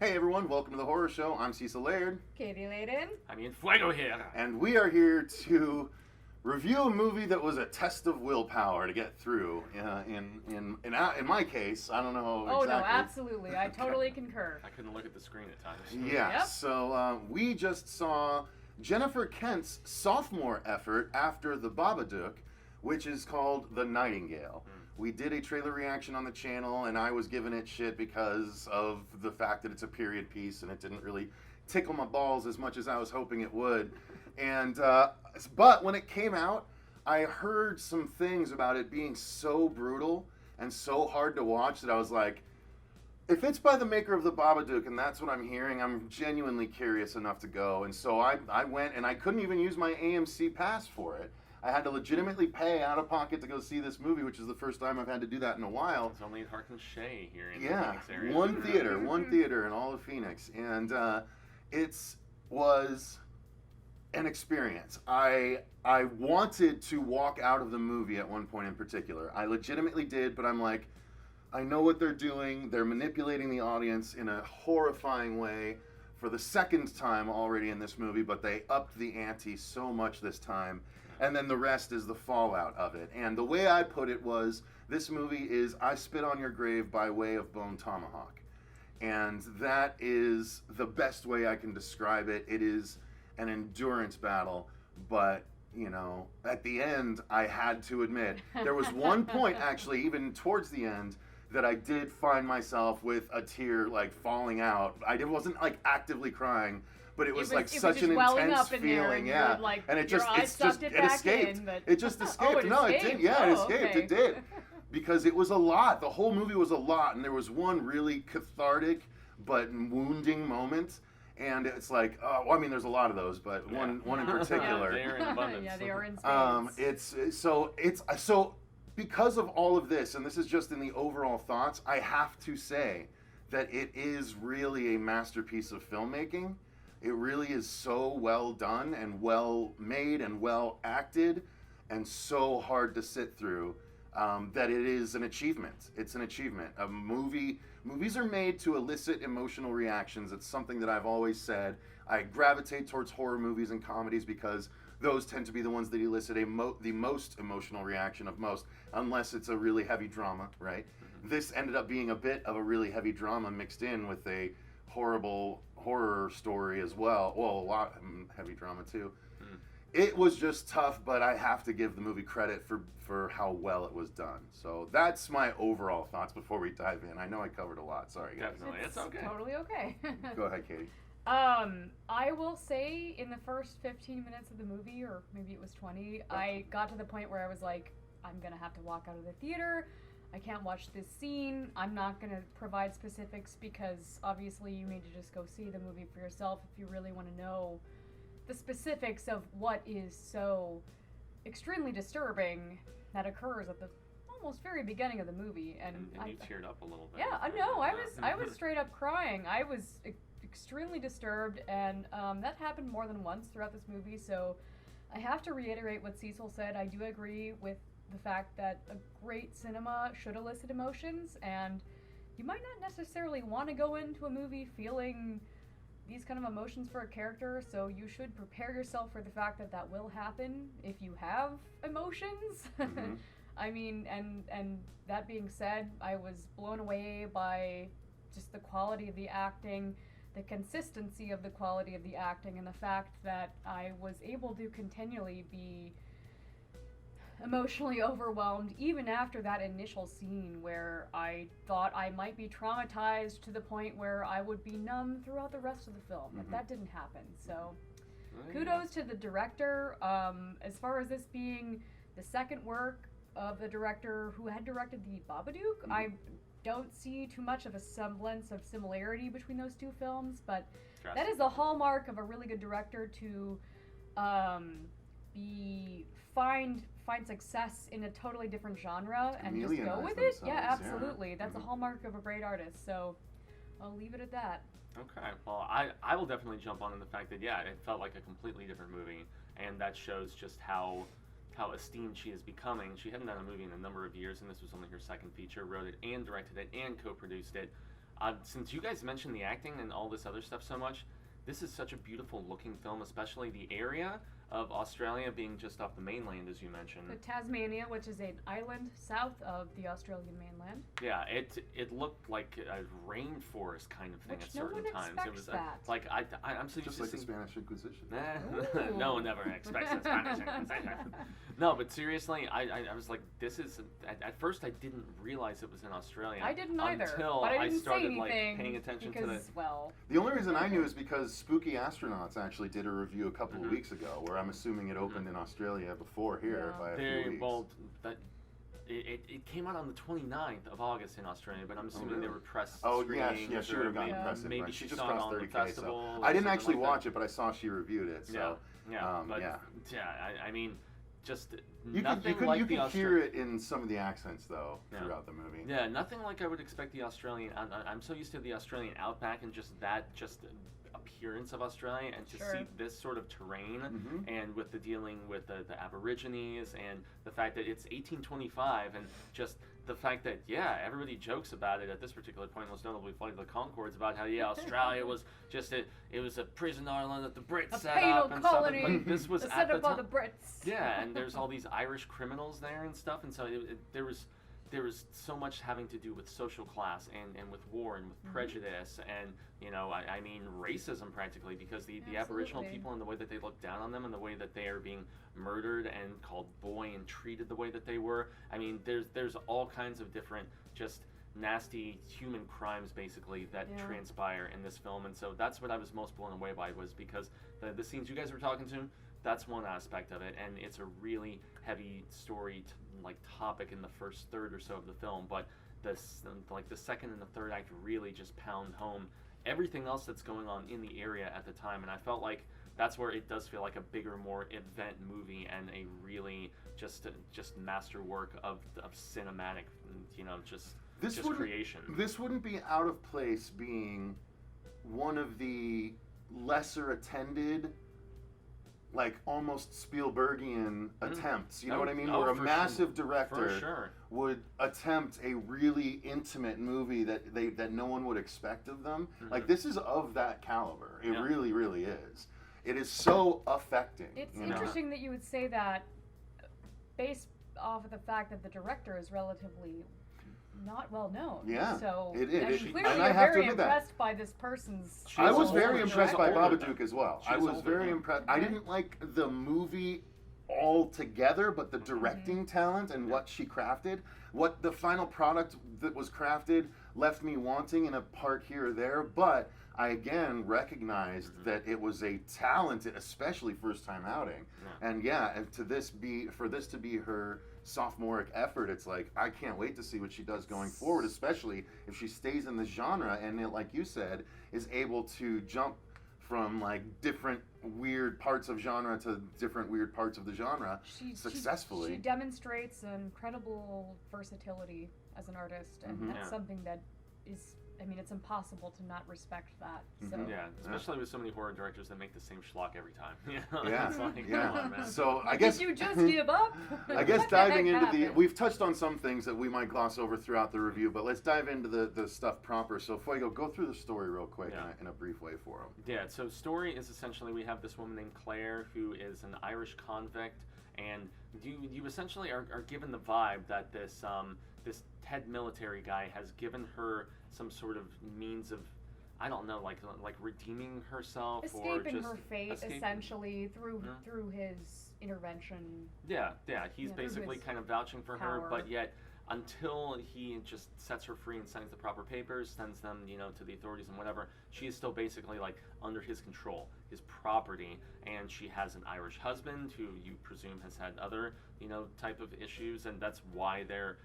Hey everyone, welcome to the Horror Show. I'm Cecil Laird. Katie Layden. I mean, Fuego here. And we are here to review a movie that was a test of willpower to get through. In my case, I don't know exactly. Oh no, absolutely. I totally concur. I couldn't look at the screen at times. Yeah, Yep. so we just saw Jennifer Kent's sophomore effort after the Babadook, which is called The Nightingale. We did a trailer reaction on the channel, and I was giving it shit because of the fact that it's a period piece, and it didn't really tickle my balls as much as I was hoping it would. And but when it came out, I heard some things about it being so brutal and so hard to watch that I was like, if it's by the maker of the Babadook, and that's what I'm hearing, I'm genuinely curious enough to go. And so I went, and I couldn't even use my AMC pass for it. I had to legitimately pay out of pocket to go see this movie, which is the first time I've had to do that in a while. It's only in Harkin Shea here in the Phoenix area. one theater in all of Phoenix, and it was an experience. I wanted to walk out of the movie at one point in particular. I legitimately did, but I'm like, I know what they're doing. They're manipulating the audience in a horrifying way for the second time already in this movie, but they upped the ante so much this time. And then the rest is the fallout of it. And the way I put it was, this movie is I Spit on Your Grave by way of Bone Tomahawk. And that is the best way I can describe it. It is an endurance battle, but, you know, at the end, I had to admit, there was one point, actually, even towards the end, that I did find myself with a tear, like, falling out. I wasn't, like, actively crying, but it was such an intense feeling, yeah. Like, and it just escaped. It just escaped. Oh, it no, escaped. It did. Yeah, it escaped. Okay. It did. Because it was a lot. The whole movie was a lot, and there was one really cathartic but wounding moment. And it's like, well, I mean, there's a lot of those, but one in particular. They are in abundance. Yeah, they are in spades. So because of all of this, and this is just in the overall thoughts, I have to say that it is really a masterpiece of filmmaking. It really is so well done and well made and well acted and so hard to sit through that it is an achievement. It's an achievement. Movies are made to elicit emotional reactions. It's something that I've always said. I gravitate towards horror movies and comedies because those tend to be the ones that elicit the most emotional reaction of most, unless it's a really heavy drama, right? Mm-hmm. This ended up being a bit of a really heavy drama mixed in with a horrible horror story as well. Well, a lot heavy drama too. Mm. It was just tough, but I have to give the movie credit for how well it was done. So that's my overall thoughts before we dive in. I know I covered a lot. Sorry, guys. Definitely, it's okay. Totally okay. Go ahead, Katie. I will say in the first 15 minutes of the movie, or maybe it was 20, I got to the point where I was like, I'm gonna have to walk out of the theater. I can't watch this scene. I'm not going to provide specifics because obviously you need to just go see the movie for yourself if you really want to know the specifics of what is so extremely disturbing that occurs at the almost very beginning of the movie. And you teared up a little bit. Yeah, no, I was straight up crying. I was extremely disturbed, and that happened more than once throughout this movie, so I have to reiterate what Cecil said. I do agree with the fact that a great cinema should elicit emotions, and you might not necessarily want to go into a movie feeling these kind of emotions for a character, so you should prepare yourself for the fact that that will happen if you have emotions. Mm-hmm. I mean, and that being said, I was blown away by just the quality of the acting, the consistency of the quality of the acting, and the fact that I was able to continually be emotionally overwhelmed even after that initial scene where I thought I might be traumatized to the point where I would be numb throughout the rest of the film, but that didn't happen. So kudos to the director. As far as this being the second work of the director who had directed the Babadook, I don't see too much of a semblance of similarity between those two films, but that is the hallmark of a really good director to find success in a totally different genre and just go with it. Yeah, absolutely. Yeah. That's a hallmark of a great artist. So I'll leave it at that. Okay. Well, I will definitely jump on in the fact that, yeah, it felt like a completely different movie, and that shows just how esteemed she is becoming. She hadn't done a movie in a number of years, and this was only her second feature. Wrote it and directed it and co-produced it. since you guys mentioned the acting and all this other stuff so much, this is such a beautiful looking film, especially the area of Australia being just off the mainland, as you mentioned. So Tasmania, which is an island south of the Australian mainland. Yeah, it looked like a rainforest kind of thing Which at no certain one times. It expects was that. like I'm so used Just to like the seeing. Spanish Inquisition. Ooh. No one ever expects the Spanish Inquisition. No, but seriously, I was like, this is. At first, I didn't realize it was in Australia. I didn't either. Until but I didn't started say like anything paying attention because, to the. well, The only reason I knew is because Spooky Astronauts actually did a review a couple of Mhm. weeks ago, where I'm assuming it opened in Australia before here Yeah. by a few weeks. Well, that it came out on the 29th of August in Australia, but I'm assuming really? they were press Oh yeah, screenings she would have or gotten Yeah. press in, maybe right? she just saw it crossed on the 30K. festival So or I didn't something actually like watch that. it, but I saw she reviewed it. So but yeah. I mean, just you nothing could like you the could hear it in some of the accents though Yeah. throughout the movie. Yeah, nothing like I would expect the Australian. I'm so used to the Australian outback and just appearance of Australia, and to Sure. see this sort of terrain, Mhm. and with the dealing with the Aborigines, and the fact that it's 1825, and just the fact that everybody jokes about it at this particular point, most notably Flight of the Conchords, about how Australia was just it was a prison island that the Brits a set penal up and colony stuff. But this was set at the up by time. the Brits. Yeah, and there's all these Irish criminals there and stuff, and so there was so much having to do with social class and with war and with Mhm. prejudice and I mean racism practically, because the Aboriginal Absolutely. people and the way that they look down on them and the way that they are being murdered and called boy and treated the way that they were. I mean there's all kinds of different just nasty human crimes basically that Yeah. transpire in this film, and so that's what I was most blown away by, was because the scenes you guys were talking to, that's one aspect of it, and it's a really heavy story topic in the first third or so of the film, but the second and the third act really just pound home everything else that's going on in the area at the time, and I felt like that's where it does feel like a bigger, more event movie and a really just masterwork of cinematic, just wouldn't- creation. This wouldn't be out of place being one of the lesser attended, like almost Spielbergian attempts. You know what I mean? Where a for massive sure. director For sure. would attempt a really intimate movie that no one would expect of them. Mhm. Like this is of that caliber. It Yeah. really, really is. It is so affecting. It's you know? interesting that you would say that based off of the fact that the director is relatively not well known. Yeah, So it is. and She- clearly and I you're have to very admit that. impressed by this person's. She's I was older. very She's impressed by older Babadook than- as well. I she's was older very than- impressed. I Okay. didn't like the movie altogether, but the directing talent and what she crafted, what the final product that was crafted left me wanting in a part here or there, but I again recognized that it was a talented, especially first time outing. Yeah. And for this to be her sophomoric effort, it's like I can't wait to see what she does going forward, especially if she stays in the genre and it, like you said, is able to jump from like different weird parts of genre to different weird parts of the genre successfully. She demonstrates an incredible versatility as an artist, and Mhm. that's Yeah. something that is. I mean, it's impossible to not respect that. So. Mhm. Yeah, especially with so many horror directors that make the same schlock every time. Yeah, It's like, yeah. come on, man. So I Did guess you just give up? I guess What the diving heck into happened? we've touched on some things that we might gloss over throughout the review, but let's dive into the stuff proper. So Fuego, go through the story real quick Yeah. in a brief way for them. Yeah, so story is essentially we have this woman named Claire who is an Irish convict, and you essentially are given the vibe that this head military guy has given her some sort of means of, I don't know, like redeeming herself or Escaping just her fate, escaping. essentially, through Yeah. through his intervention. Yeah, he's Yeah, through basically his kind of vouching for her, power. but yet until he just sets her free and signs the proper papers, sends them, to the authorities and whatever, she is still basically like under his control, his property, and she has an Irish husband who you presume has had other, type of issues, and that's why they're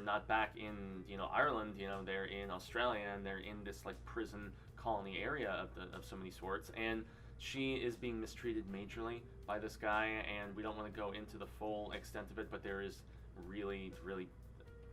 not back in, Ireland, they're in Australia, and they're in this like prison colony area of so many sorts, and she is being mistreated majorly by this guy, and we don't want to go into the full extent of it, but there is really, really,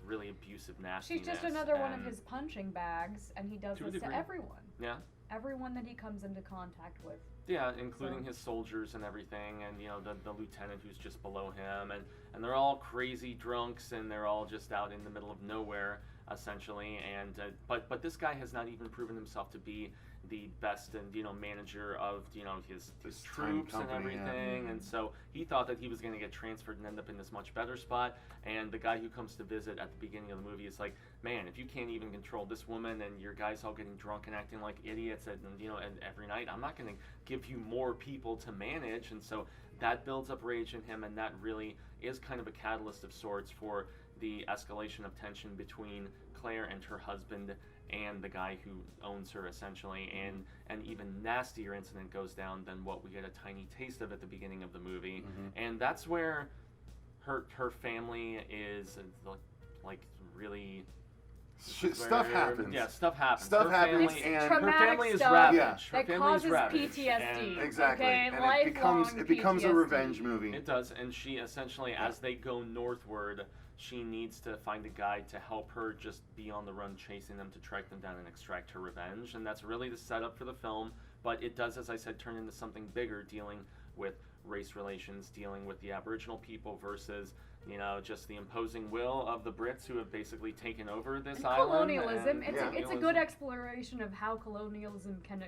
really abusive nastiness. She's just another one of and- his punching bags, and he does To a this to degree. everyone. Yeah. Everyone that he comes into contact with. Yeah, including So- his soldiers and everything, and the lieutenant who's just below him, and they're all crazy drunks, and they're all just out in the middle of nowhere, essentially. And but this guy has not even proven himself to be the best and manager of his troops and everything. And so he thought that he was going to get transferred and end up in this much better spot. And the guy who comes to visit at the beginning of the movie is like, man, if you can't even control this woman and your guys all getting drunk and acting like idiots and every night, I'm not going to give you more people to manage. And so that builds up rage in him, and that really is kind of a catalyst of sorts for the escalation of tension between Claire and her husband and the guy who owns her, essentially. And an even nastier incident goes down than what we get a tiny taste of at the beginning of the movie. And that's where her family is like really stuff happens. Yeah, stuff happens. Stuff happens, and her family is stuff ravaged. Yeah. Her that family is causes ravaged. PTSD. Exactly. Okay? And Lifelong it becomes a PTSD. revenge movie. It does, and she essentially, as they go northward, she needs to find a guide to help her just be on the run, chasing them to track them down and extract her revenge. And that's really the setup for the film. But it does, as I said, turn into something bigger, dealing with race relations, dealing with the Aboriginal people versus, just the imposing will of the Brits who have basically taken over this And island. colonialism. And It's a good exploration of how colonialism can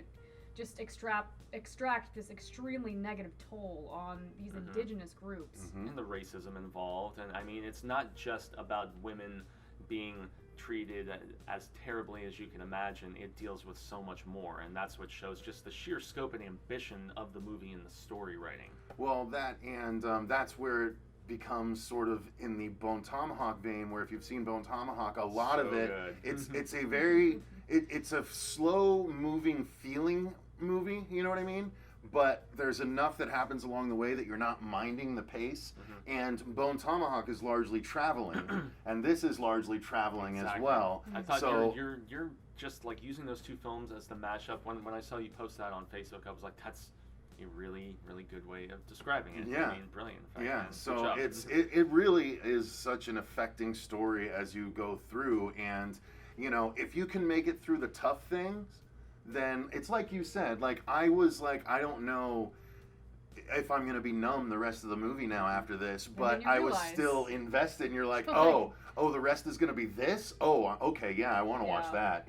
just extract this extremely negative toll on these indigenous groups. And the racism involved. And I mean, it's not just about women being treated as terribly as you can imagine. It deals with so much more, and that's what shows just the sheer scope and ambition of the movie and the story writing. Well, that's where it becomes sort of in the Bone Tomahawk vein, where if you've seen Bone Tomahawk, a lot of it, it's a very, it's a slow moving feeling movie, you know what I mean? But there's enough that happens along the way that you're not minding the pace. And Bone Tomahawk is largely traveling, and this is largely traveling as well. I thought so, you're just like using those two films as the mashup. When I saw you post that on Facebook, I was like, that's a really, really good way of describing it. Yeah. I mean, brilliant. In fact, yeah, man. Good so job. it really is such an affecting story as you go through, and if you can make it through the tough things, then it's like you said, like I was like, I don't know if I'm gonna be numb the rest of the movie now after this, but I was still invested, and you're like, oh, the rest is gonna be this? Oh, okay, yeah, I wanna watch that,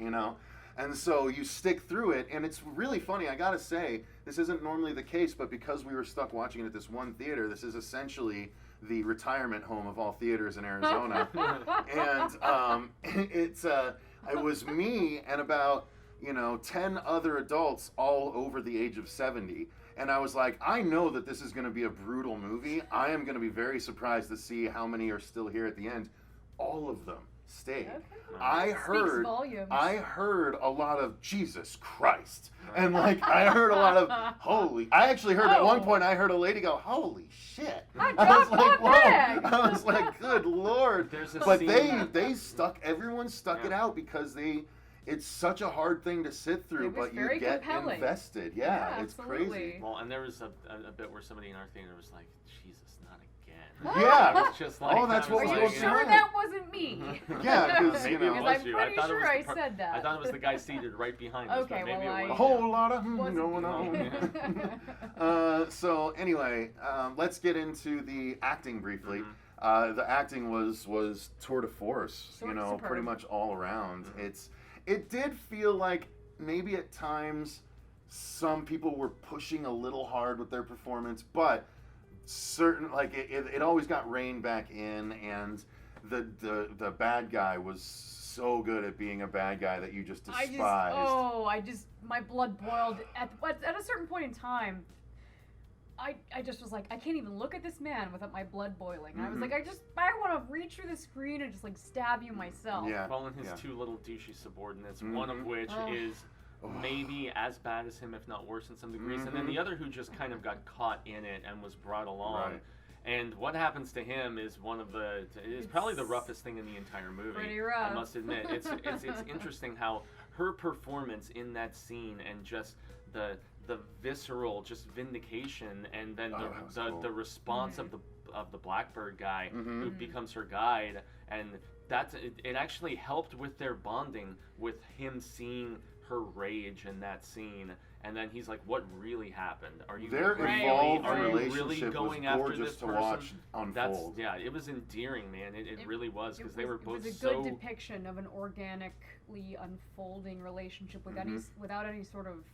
And so you stick through it, and it's really funny, I gotta say, this isn't normally the case, but because we were stuck watching it at this one theater, this is essentially the retirement home of all theaters in Arizona. And it was me and about 10 other adults all over the age of 70. And I was like, I know that this is going to be a brutal movie. I am going to be very surprised to see how many are still here at the end. All of them stayed. Okay. I heard volumes. a lot of Jesus Christ. And I heard a lot of holy. I actually heard at one point, I heard a lady go, holy shit. I dropped my bag. I was like, good Lord. But they stuck, everyone stuck it out because it's such a hard thing to sit through, but you get invested. Yeah, it's absolutely. crazy. Well, and there was a bit where somebody in our theater was like, Jesus, not again. Yeah. It's just like, that's what Are was you going sure on. that wasn't me? Yeah, because Maybe it was I'm you. pretty sure I the said that. I thought it was the guy seated right behind us, Okay, but maybe well, it A was whole lot of Wasn't going on. So anyway, let's get into the acting briefly. The acting was tour de force, Superb. pretty much all around. It did feel like maybe at times some people were pushing a little hard with their performance, but it always got reined back in, and the bad guy was so good at being a bad guy that you just despised. My blood boiled at a certain point in time. I just was like, I can't even look at this man without my blood boiling. I was like, I want to reach through the screen and just stab you myself. Yeah. Well, and his two little douchey subordinates, one of which is maybe as bad as him, if not worse in some degrees, and then the other who just kind of got caught in it and was brought along. Right. And what happens to him is probably the roughest thing in the entire movie. Pretty rough. I must admit, it's interesting how her performance in that scene and just the visceral just vindication, and then the response of the Blackbird guy who becomes her guide, and it actually helped with their bonding, with him seeing her rage in that scene, and then he's like, what really happened? Are you Their really, evolved are you really relationship going was after gorgeous this to person? watch unfold. Yeah, it was endearing, man. It really was, because they were both It was a so... good depiction of an organically unfolding relationship with without any sort of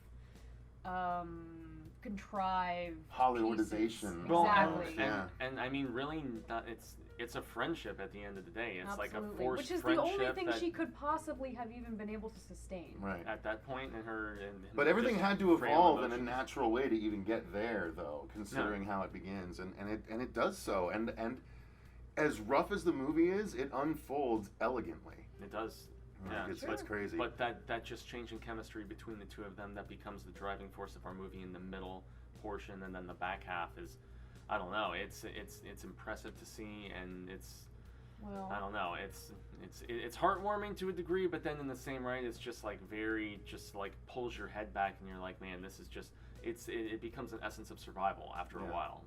contrived Hollywoodization. pieces. Well, Exactly. and I mean, really, it's a friendship at the end of the day. It's like a Absolutely. forced Which is the friendship only thing that she could possibly have even been able to sustain. Right. at that point in her... But everything just had to frail evolve in a emotions. natural way to even get there, though, considering how it begins, and it does so. And as rough as the movie is, it unfolds elegantly. It does. Like, Yeah. it's crazy. But that just change in chemistry between the two of them, that becomes the driving force of our movie in the middle portion, and then the back half is, I don't know, it's impressive to see, and it's, Well, I don't know, it's heartwarming to a degree, but then in the same right, it's just like very, just like pulls your head back, and you're like, man, this is just, it becomes an essence of survival after a while.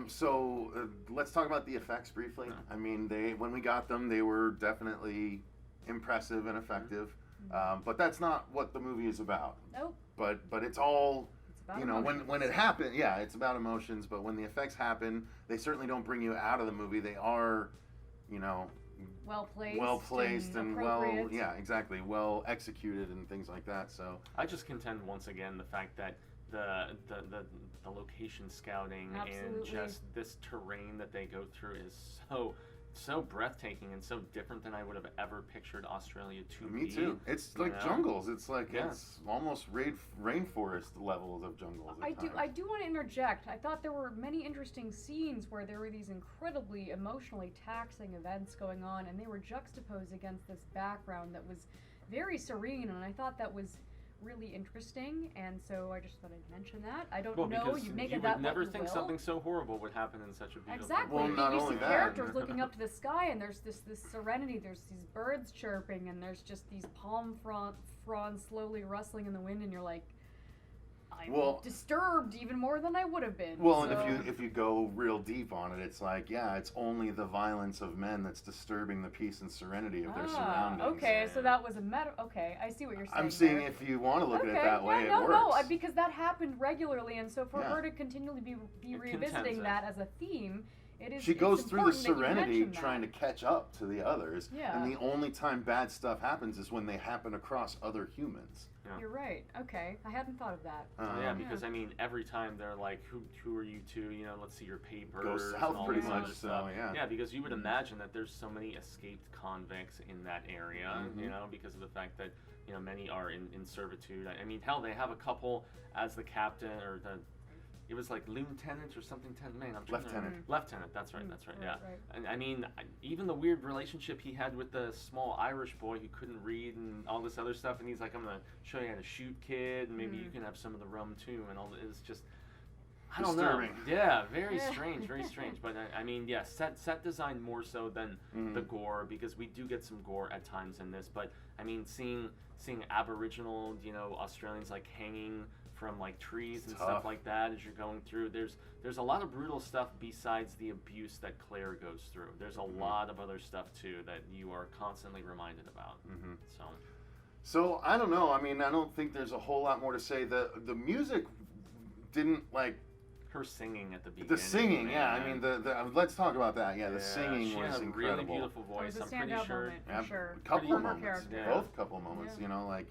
So Let's talk about the effects briefly. Yeah. I mean, when we got them, they were definitely impressive and effective, but that's not what the movie is about. Nope. But it's all, It's about you know, emotions. when it happened, yeah, it's about emotions. But when the effects happen, they certainly don't bring you out of the movie. They are, you know, well placed and well, appropriate. yeah, exactly, well executed and things like that. So I just contend once again the fact that the location scouting and Absolutely. just this terrain that they go through is so breathtaking and so different than I would have ever pictured Australia to be. me too. It's like know? jungles. It's like Yeah. it's almost rainforest levels of jungles. at times. I do want to interject. I thought there were many interesting scenes where there were these incredibly emotionally taxing events going on, and they were juxtaposed against this background that was very serene, and I thought that was really interesting, and so I just thought I'd mention that. I don't know, because you make you it that would never what you think will. something so horrible would happen in such a beautiful Exactly. Well, place. not You only see that. characters looking up to the sky, and there's this serenity. There's these birds chirping, and there's just these palm fronds slowly rustling in the wind, and you're like, I'm disturbed even more than I would have been. Well, so. and if you go real deep on it, it's like, yeah, it's only the violence of men that's disturbing the peace and serenity of their surroundings. Okay, so that was a meta. Okay, I see what you're saying. I'm seeing there. if you want to look at it Okay, that way, yeah, it works. No, because that happened regularly, and so for Yeah. her to continually be It revisiting contends that as a theme, it is. She goes it's through the important that you serenity mention trying to that. catch up to the others, Yeah. and the only time bad stuff happens is when they happen across other humans. Yeah. You're right. Okay, I hadn't thought of that. Yeah, because I mean, every time they're like, "Who are you two? You know, let's see your papers." Go south and all pretty this much, other so, stuff. yeah. Yeah, because you would imagine that there's so many escaped convicts in that area. You know, because of the fact that many are in servitude. I mean, hell, they have a couple as the captain or the. It was like lieutenant or something. Man, I'm trying Lieutenant. to. Lieutenant. That's right. That's right. Yeah. Right. And I mean, even the weird relationship he had with the small Irish boy who couldn't read and all this other stuff, and he's like, "I'm gonna show you how to shoot, kid, and maybe you can have some of the rum too." And all it's just, I don't Disturbing. know. Yeah, very strange, very strange. But I mean, yeah, set design more so than the gore, because we do get some gore at times in this. But I mean, seeing Aboriginal, Australians like hanging from like trees and stuff like that as you're going through. There's a lot of brutal stuff besides the abuse that Claire goes through. There's a lot of other stuff too that you are constantly reminded about. So I don't know. I mean, I don't think there's a whole lot more to say. The music didn't like her singing at the beginning. the singing. Man. Yeah, I mean let's talk about that. Yeah, the singing she was had a incredible. really beautiful It was voice. a I'm pretty standout sure. moment, for sure. Couple For of her moments, character. both couple of moments.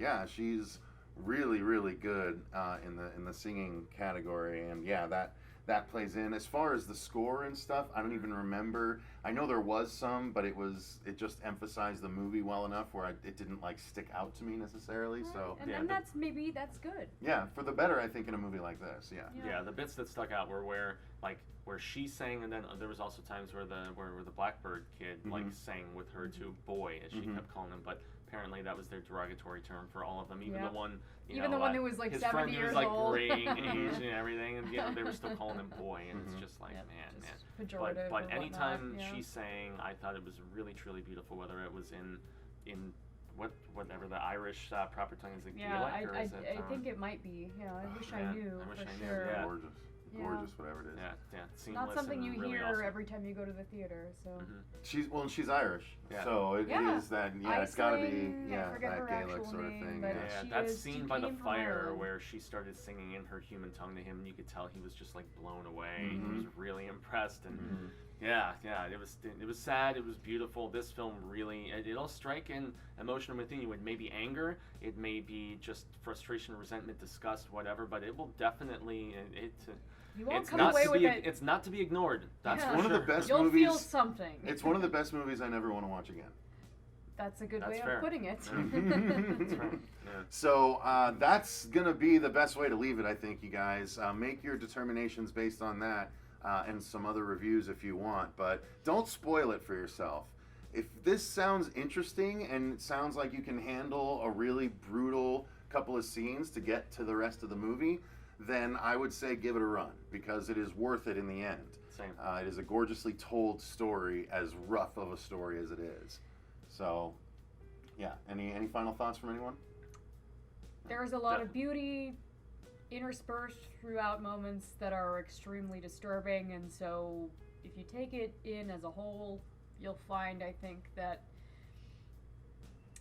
Yeah. She's really, really good in the singing category, and yeah, that plays in. As far as the score and stuff, I don't even remember. I know there was some, but it just emphasized the movie well enough where it didn't like stick out to me necessarily. Right. So and that's good. yeah, for the better, I think, in a movie like this. Yeah, the bits that stuck out were where she sang, and then there was also times where the Blackbird kid like sang with her to boy, as she kept calling him, but apparently that was their derogatory term for all of them, even the one the one who was like his 70 friend years who was like old. graying age and everything, and they were still calling him boy, and it's just like man. Pejorative But or anytime whatnot, she sang, I thought it was really truly beautiful, whether it was in whatever the Irish proper tongue is, like Gaelic, or is it? I think it might be. Yeah, I wish I knew I wish for I knew, sure. yeah. Gorgeous. Yeah. gorgeous, whatever it is. Yeah, seamless. Not something you and really hear awesome. every time you go to the theater. So She's Irish, Yeah. so it Yeah. is that. Yeah, it's got to be Iceling, I forget that her Gaelic actual sort of name, thing. but Yeah. Yeah, that she scene by the came from fire Ireland. where she started singing in her human tongue to him, and you could tell he was just like blown away. Mhm. He was really impressed, and Mhm. yeah, it was sad. It was beautiful. This film really it'll strike an emotion within you. It may be anger, it may be just frustration, resentment, disgust, whatever. But it will definitely you won't it's come not away to with be it. it's not to be ignored. That's Yeah. for One of sure. the best You'll movies. feel something. It's one of the best movies I never want to watch again. That's a good That's way fair. of putting it. That's right. Yeah. So that's gonna be the best way to leave it, I think, you guys. Make your determinations based on that, and some other reviews if you want, but don't spoil it for yourself. If this sounds interesting and it sounds like you can handle a really brutal couple of scenes to get to the rest of the movie, then I would say give it a run, because it is worth it in the end. Same. It is a gorgeously told story, as rough of a story as it is. So, yeah. Any final thoughts from anyone? There's a lot of beauty interspersed throughout moments that are extremely disturbing, and so if you take it in as a whole, you'll find, I think, that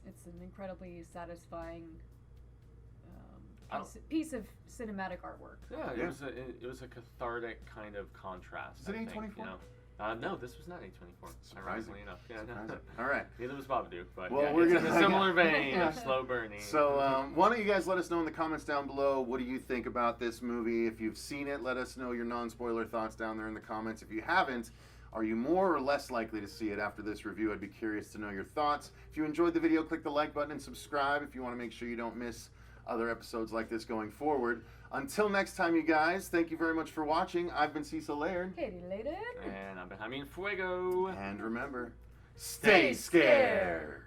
it's an incredibly satisfying piece of cinematic artwork. Yeah, Yeah. It was a cathartic kind of contrast. Is it I think, A24? You know? No, this was not A24. Surprising. Ironically enough. Yeah, no. Surprising. All right. Neither was Babadook, but Well, yeah, we're it's gonna- in a similar vein Yeah. of slow burning. So, why don't you guys let us know in the comments down below, what do you think about this movie? If you've seen it, let us know your non-spoiler thoughts down there in the comments. If you haven't, are you more or less likely to see it after this review? I'd be curious to know your thoughts. If you enjoyed the video, click the like button and subscribe if you want to make sure you don't miss other episodes like this going forward. Until next time, you guys, thank you very much for watching. I've been Cecil Laird. Katie Ledesma. And I'm behind me in Fuego. And remember, stay scared.